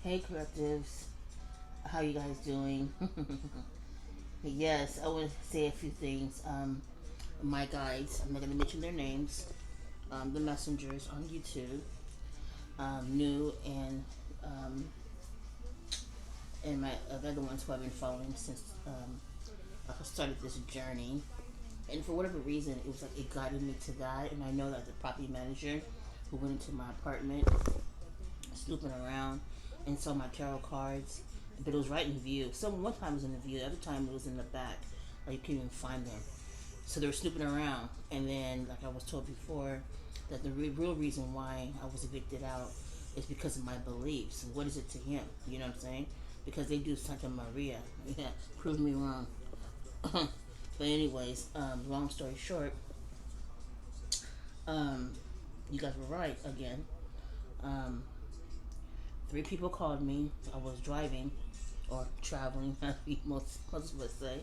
Hey collectives, how you guys doing? Yes, I want to say a few things. My guides, I'm not going to mention their names. The messengers on YouTube, new um, and my other ones who I've been following since I started this journey. And for whatever reason, it was like it guided me to that. And I know that the property manager who went into my apartment, snooping around, and saw my tarot cards, but it was right in view. One time it was in the view, the other time it was in the back, like you couldn't even find them. So they were snooping around, and then, like I was told before, that the real reason why I was evicted out is because of my beliefs. What is it to him? You know what I'm saying? Because they do Santa Maria. Yeah, prove me wrong. But anyways, long story short, um, you guys were right again. Um, Three people called me. I was driving or traveling, most of us say.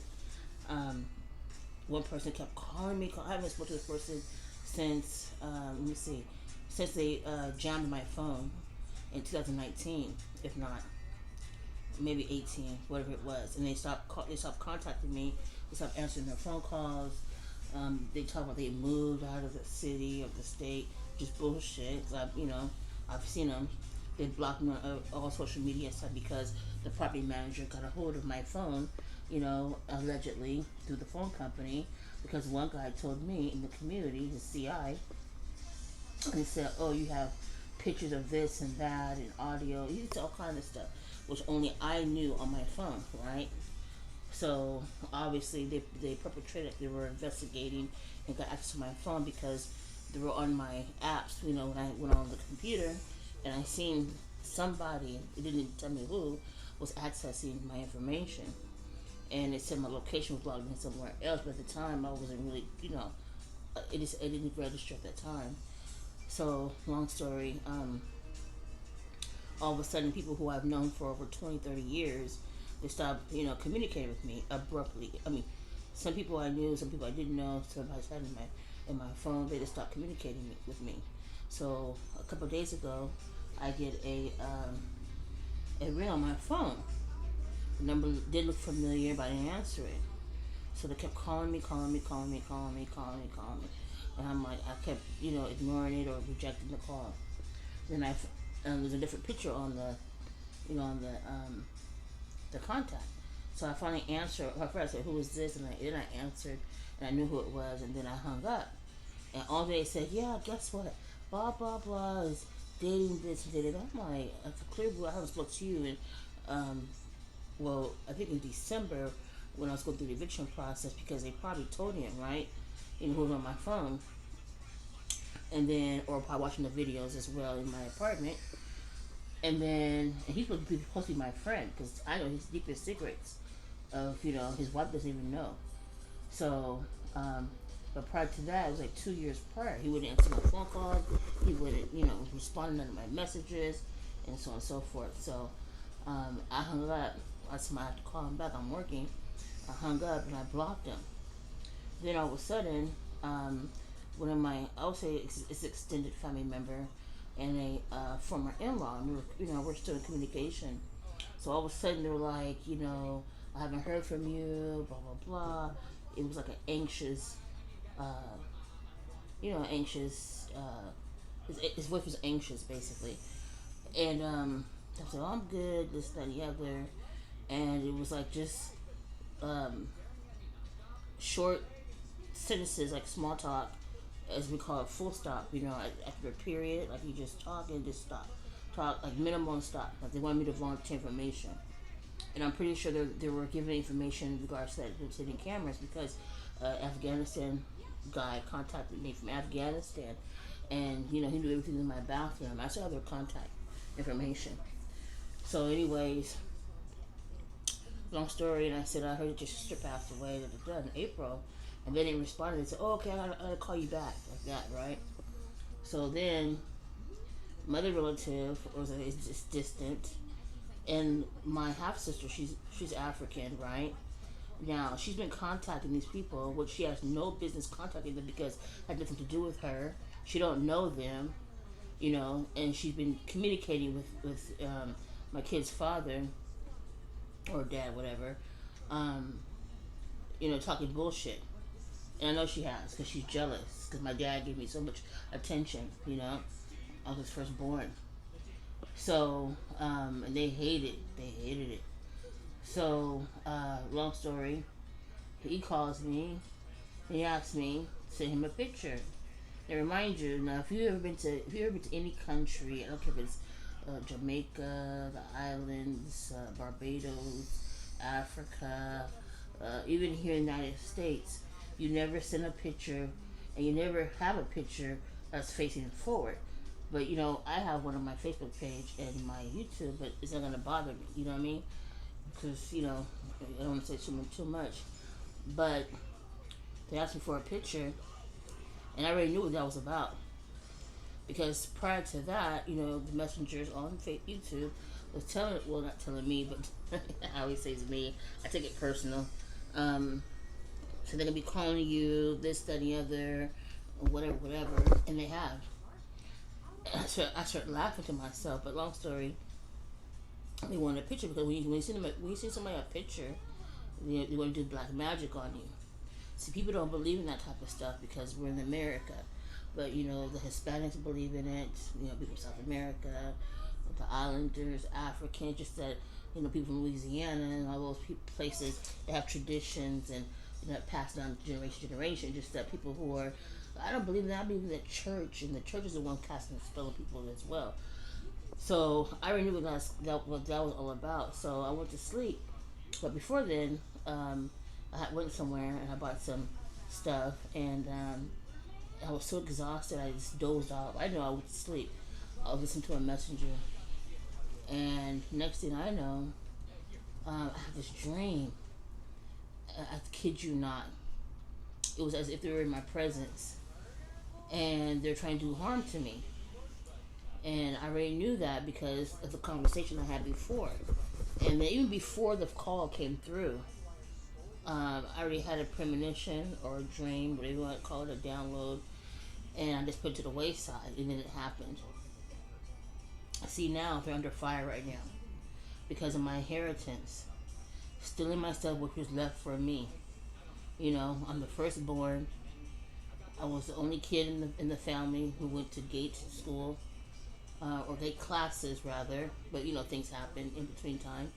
Um, One person kept calling me. I haven't spoken to this person since, let me see, since they jammed my phone in 2019, if not maybe 18, whatever it was. And they stopped contacting me. They stopped answering their phone calls. They talk about they moved out of the city or the state, just bullshit. I've seen them. They blocked me on all social media stuff because the property manager got a hold of my phone, allegedly through the phone company. Because one guy told me in the community, his CI, he said, "Oh, you have pictures of this and that and audio." He said all kind of stuff, which only I knew on my phone, right? So obviously they perpetrated. They were investigating and got access to my phone because they were on my apps. When I went on the computer, and I seen somebody. It didn't tell me who was accessing my information, and it said my location was logged in somewhere else. But at the time, I wasn't really, it didn't register at that time. So long story. All of a sudden, people who I've known for over 20, 30 years, they stopped, communicating with me abruptly. I mean, some people I knew, some people I didn't know, somebody had in my phone, they just stopped communicating with me. So a couple of days ago, I get a ring on my phone. The number did look familiar, but I didn't answer it. So they kept calling me, calling me, calling me, calling me, calling me, calling me. And I'm like, I kept, ignoring it or rejecting the call. Then there's a different picture on the contact. So I finally answered. At first I said, "Who is this?" And then I answered, and I knew who it was. And then I hung up. And all day said, "Yeah, guess what? Blah blah blah is dating this and dating that." I'm like, "It's clear blue. I haven't spoke to you." And I think in December when I was going through the eviction process because they probably told him, right? Who was on my phone, and then or probably watching the videos as well in my apartment. And he's supposed to be my friend because I know his deepest secrets of his wife doesn't even know. So, but prior to that, it was like 2 years prior. He wouldn't answer my phone calls. He wouldn't respond to my messages, and so on and so forth. So, I hung up. I said I have to call him back. I'm working. I hung up and I blocked him. Then all of a sudden, one of my, I would say it's extended family member and a former in-law, and we're still in communication. So all of a sudden they were like, I haven't heard from you, blah blah blah. It was like an anxious, uh, anxious. His voice was anxious basically, and I said, "Oh, I'm good." This, that, and the other, and it was like just um, short sentences, like small talk, as we call it, full stop. After a period, like you just talk and just stop, talk like minimal and stop. Like they wanted me to volunteer information, and I'm pretty sure they were giving information in regards to that hidden cameras because Afghanistan guy contacted me from Afghanistan, and he knew everything in my bathroom. I saw their contact information. So, anyways, long story, and I said I heard that your sister passed away in April, and they didn't respond. They said, "Oh, okay, I gotta call you back," like that, right? So then, my other relative is just distant, and my half sister, she's African, right? Now she's been contacting these people, which she has no business contacting them because it had nothing to do with her. She don't know them, and she's been communicating with my kid's father or dad, whatever, um, talking bullshit. And I know she has because she's jealous because my dad gave me so much attention. I was firstborn. So, and they hated. They hated it. So, long story. He calls me. He asks me to send him a picture. Now, remind you now, if you ever been to any country, I don't care if it's Jamaica, the islands, Barbados, Africa, even here in the United States, you never send a picture, and you never have a picture that's facing forward. But I have one on my Facebook page and my YouTube, but it's not gonna bother me. You know what I mean? Because I don't want to say too much, but they asked me for a picture, and I already knew what that was about. Because prior to that, the messengers on YouTube was not telling me, but I always say it's me. I take it personal. So they're gonna be calling you this, that, and the other, or whatever, and they have. I started laughing to myself. But long story, they wanted a picture because when you see somebody a picture, they want to do black magic on you. See, people don't believe in that type of stuff because we're in America. But the Hispanics believe in it. People from South America, the Islanders, Africans, just that people from Louisiana and all those places that have traditions and passed down generation to generation. Just that people who are, I don't believe in that. I believe in the church, and the church is the one casting a spell on people as well. So I already knew what that was all about. So I went to sleep. But before then, I went somewhere and I bought some stuff, and I was so exhausted I just dozed off. I know I went to sleep. I was listening to a messenger, and next thing I know, I have this dream. I kid you not. It was as if they were in my presence, and they're trying to do harm to me. And I already knew that because of the conversation I had before. And then even before the call came through, I already had a premonition or a dream, whatever you want to call it, a download, and I just put it to the wayside, and then it happened. See, now they're under fire right now because of my inheritance, stealing my stuff, which was left for me. I'm the firstborn. I was the only kid in the family who went to gate school, or gate classes rather. But things happen in between time.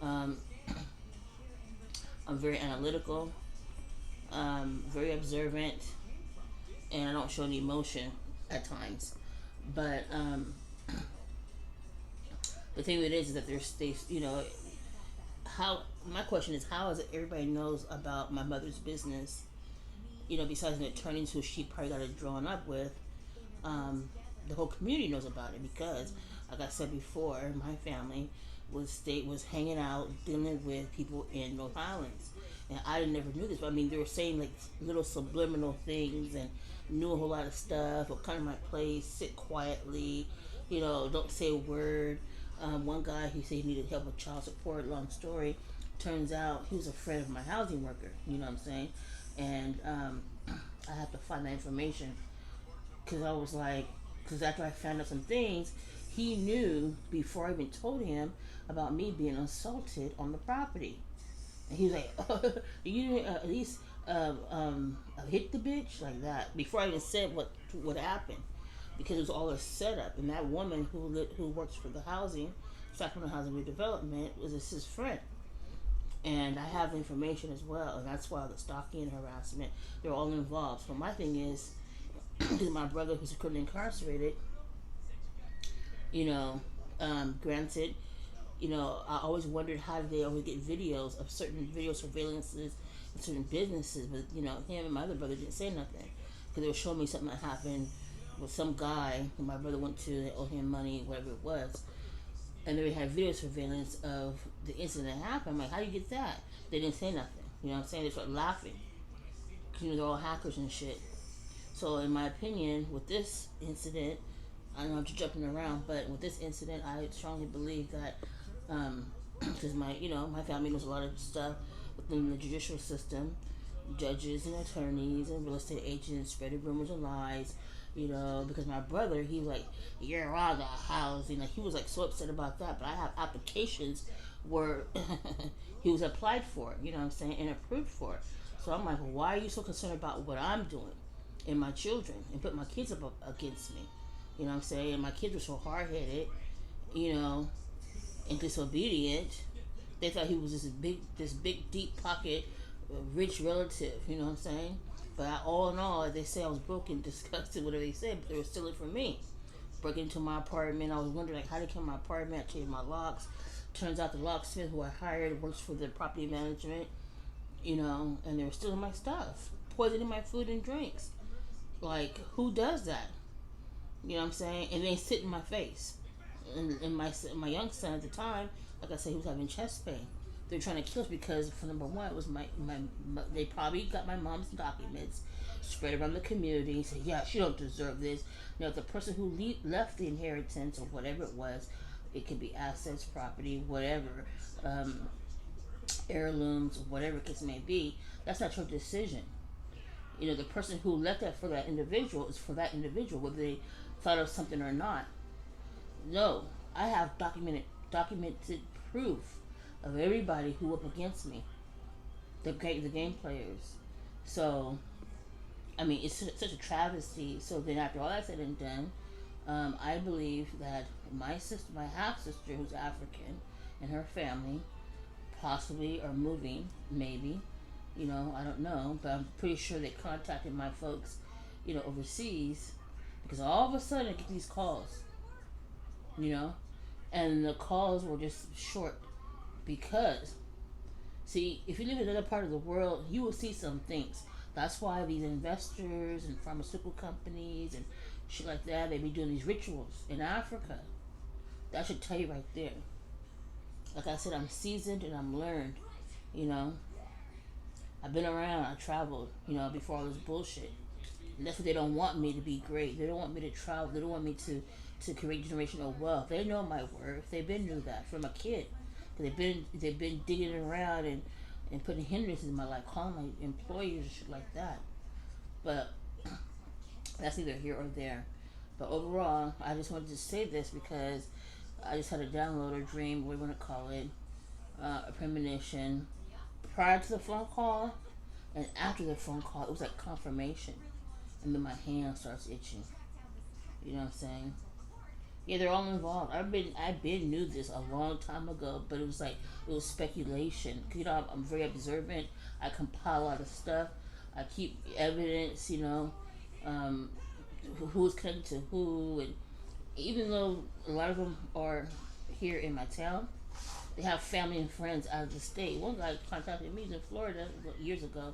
Um, I'm very analytical, very observant, and I don't show any emotion at times. But the thing of it is that how my question is, how is it everybody knows about my mother's business? Besides the attorneys who she probably got it drawn up with, the whole community knows about it because, like I said before, my family was hanging out dealing with people in North Islands, and I never knew this. But I mean, they were saying like little subliminal things and knew a whole lot of stuff. Or come to my place, sit quietly, don't say a word. One guy, he said he needed help with child support. Long story, turns out he was a friend of my housing worker. You know what I'm saying? And I have to find that information because I was like, because after I found out some things, he knew before I even told him about me being assaulted on the property. And he was like, you didn't at least hit the bitch like that before I even said what happened, because it was all a setup. And that woman who works for the Sacramento Housing Redevelopment was his friend. And I have information as well, and that's why the stalking and harassment, they're all involved. So my thing is, my brother who's currently incarcerated, granted, I always wondered how did they always get videos of certain video surveillances in certain businesses, but him and my other brother didn't say nothing because they were showing me something that happened with some guy who my brother went to. They owed him money, whatever it was, and they had video surveillance of the incident that happened. I'm like, how do you get that? They didn't say nothing. You know what I'm saying? They started laughing because they're all hackers and shit. So in my opinion, with this incident, I know I'm just jumping around, but with this incident, I strongly believe that because my family knows a lot of stuff within the judicial system, judges and attorneys and real estate agents spreading rumors and lies, because my brother, he was like, you're out of the house. He was like so upset about that. But I have applications where he was applied for, what I'm saying, and approved for. So I'm like, well, why are you so concerned about what I'm doing and my children and put my kids up against me? You know what I'm saying? And my kids were so hard headed, you know, and disobedient. They thought he was this big deep pocket, rich relative. You know what I'm saying? But all in all, they say I was broken, disgusted, whatever they said, but they were stealing from me. Broke into my apartment. I was wondering like how they came to my apartment. I changed my locks. Turns out the locksmith who I hired works for the property management. And they were stealing my stuff, poisoning my food and drinks. Like, who does that? You know what I'm saying? And they sit in my face. And my young son at the time, like I said, he was having chest pain. They're trying to kill us because, for number one, it was my they probably got my mom's documents, spread around the community, said, yeah, she don't deserve this. The person who left the inheritance or whatever it was, it could be assets, property, whatever, heirlooms, whatever the case may be, that's not your decision. The person who left that for that individual is for that individual, whether they thought of something or not. No, I have documented proof of everybody who up against me, the game players. So, I mean, it's such a travesty. So then, after all that's said and done, I believe that my half sister, who's African, and her family possibly are moving, maybe. I don't know, but I'm pretty sure they contacted my folks, overseas, because all of a sudden I get these calls, and the calls were just short because, see, if you live in another part of the world, you will see some things. That's why these investors and pharmaceutical companies and shit like that, they be doing these rituals in Africa. That should tell you right there. Like I said, I'm seasoned and I'm learned, I've been around, I traveled, before all this bullshit. And that's what they don't want me to be great. They don't want me to travel. They don't want me to create generational wealth. They know my worth. They've been knew that from a kid. They've been digging around and putting hindrances in my life, calling my employers and shit like that. But that's neither here or there. But overall, I just wanted to say this because I just had a download or dream, what do you want to call it, a premonition. Prior to the phone call and after the phone call, it was like confirmation. And then my hand starts itching. You know what I'm saying? Yeah, they're all involved. I've been knew this a long time ago, but it was speculation. I'm very observant. I compile a lot of stuff. I keep evidence. Who's connected to who, and even though a lot of them are here in my town, they have family and friends out of the state. One guy contacted me in Florida years ago.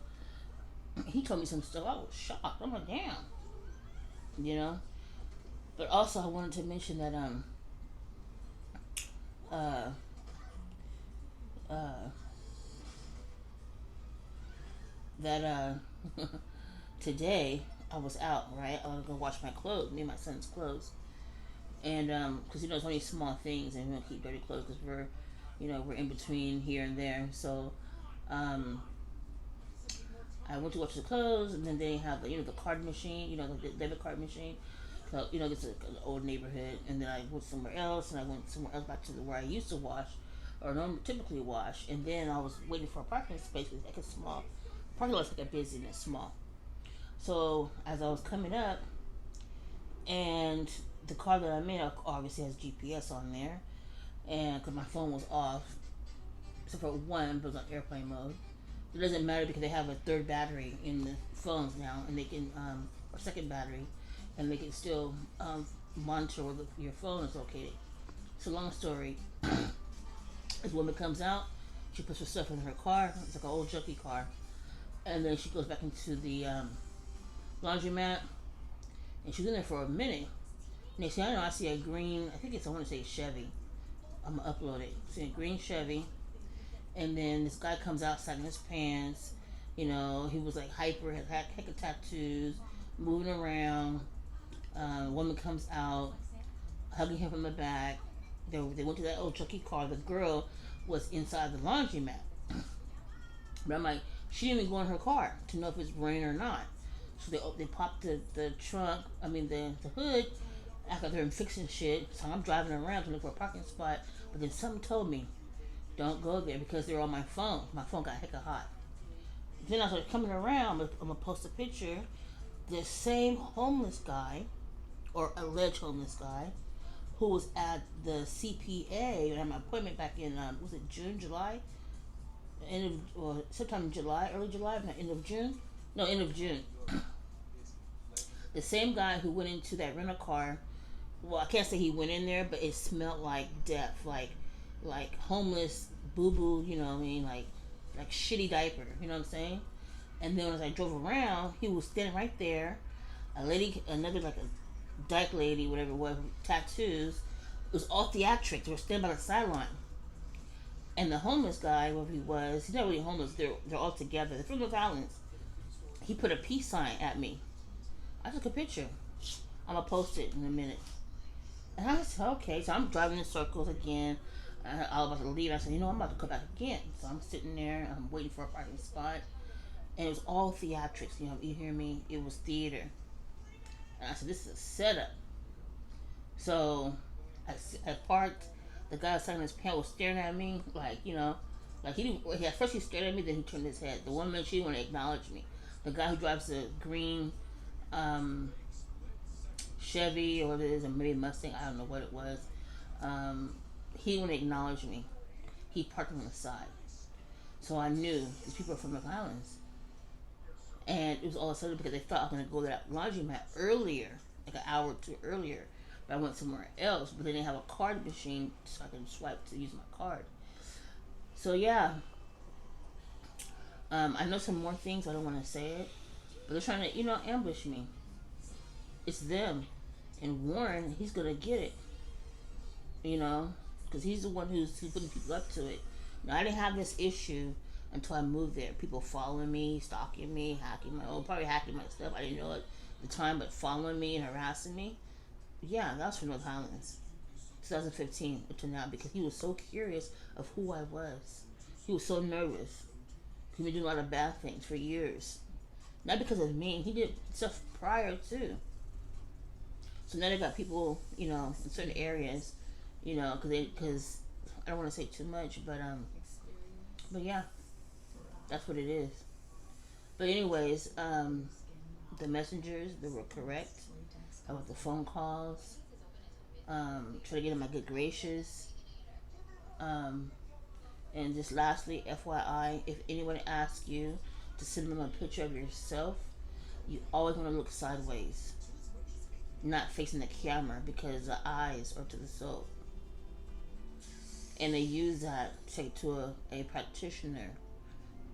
He told me some stuff. I was shocked. I'm like, damn. But also, I wanted to mention that that today I was out. Right, I was gonna wash my clothes, me and my son's clothes, and because it's only small things, and we don't keep dirty clothes because we're in between here and there. So, I went to watch the clothes, and then they have the card machine, the debit card machine. So, this is an old neighborhood, and then I went somewhere else, and I went somewhere else back to where I used to wash, or typically wash, and then I was waiting for a parking space. It's like a small parking lot's like a busy and it's small. So as I was coming up, and the car that I'm in obviously has GPS on there, and because my phone was off, except for one, but it was on airplane mode. It doesn't matter because they have a third battery in the phones now, and they can or second battery, and they can still monitor where your phone is located. So long story, this woman comes out, she puts her stuff in her car. It's like an old junky car, and then she goes back into the laundromat, and she's in there for a minute. Next thing I know, I see a green, I want to say Chevy. I'm gonna upload it. See a green Chevy, and then this guy comes outside in his pants. He was like hyper, had heck of tattoos, moving around. Woman comes out, hugging him from the back. They went to that old junky car. The girl was inside the laundromat. But I'm like, she didn't even go in her car to know if it's raining or not. So they popped the trunk. I mean the hood after they're fixing shit. So I'm driving around to look for a parking spot. But then something told me don't go there because they're on my phone. My phone got hecka hot. Then I started coming around. I'm gonna post a picture. The same homeless guy, or alleged homeless guy, who was at the CPA. I had my appointment back in was it June, July, end of or sometime in July, early July, not end of June. No, end of June. The same guy who went into that rental car. Well, I can't say he went in there, but it smelled like death, like homeless boo boo. You know what I mean? Like shitty diaper. You know what I'm saying? And then as I drove around, he was standing right there. A lady, another like a dyke lady, whatever it was, tattoos. It was all theatrics. They were standing by the sideline. And the homeless guy, whoever he was, he's not really homeless. They're all together. They're from the Islands. He put a peace sign at me. I took a picture. I'm gonna post it in a minute. And I said, okay. So I'm driving in circles again. I was about to leave. I said, I'm about to come back again. So I'm sitting there. I'm waiting for a parking spot. And it was all theatrics. You hear me? It was theater. And I said, this is a setup. So I parked. The guy was signing his pen was staring at me like he didn't. At first he stared at me, then he turned his head. The woman she didn't want to acknowledge me. The guy who drives the green um, Chevy or what it is, or maybe Mustang, I don't know what it was. He didn't want to acknowledge me. He parked on the side. So I knew these people are from the Islands. And it was all of a sudden because they thought I was going to go to that laundromat earlier, like an hour or two earlier. But I went somewhere else. But they didn't have a card machine so I could swipe to use my card. So yeah, I know some more things. I don't want to say it. But they're trying to, ambush me. It's them. And Warren, he's going to get it. Because he's the one who's putting people up to it. Now, I didn't have this issue until I moved there. People following me, stalking me, probably hacking my stuff. I didn't know it at the time, but following me and harassing me. Yeah, that was from North Highlands, 2015 up to now, because he was so curious of who I was. He was so nervous. He'd been doing a lot of bad things for years. Not because of me. He did stuff prior too. So now they got people, in certain areas, because I don't want to say too much, but yeah, that's what it is. But anyways, the messengers, they were correct about the phone calls. Try to get in my good gracious. And just lastly, FYI, if anyone asks you to send them a picture of yourself, you always want to look sideways, not facing the camera, because the eyes are to the soul. And they use that to take to a practitioner.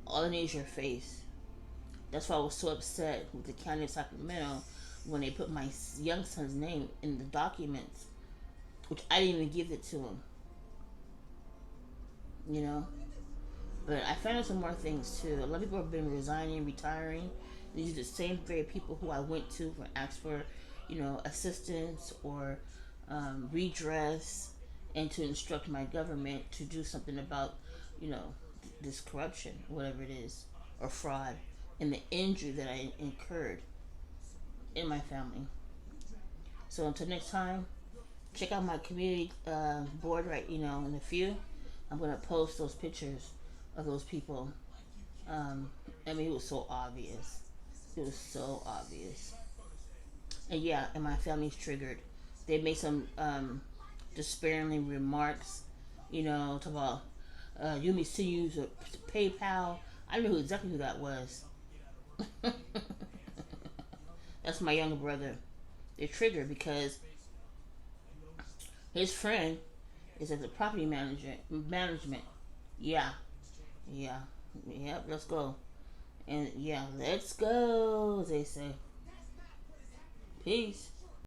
All they need is your face. That's why I was so upset with the county of Sacramento when they put my young son's name in the documents, which I didn't even give it to him. But I found out some more things too. A lot of people have been resigning, retiring. These are the same very people who I went to for ask for, assistance or redress, and to instruct my government to do something about, this corruption, whatever it is, or fraud, and the injury that I incurred in my family. So until next time, check out my community board in a few. I'm gonna post those pictures of those people. It was so obvious. It was so obvious. And yeah, and my family's triggered. They made some disparaging remarks. Talk about you may see you use a PayPal. I don't know exactly who that was. That's my younger brother. They're triggered because his friend is at the property management. Yeah. Yep, let's go. And yeah, let's go, as they say. Peace.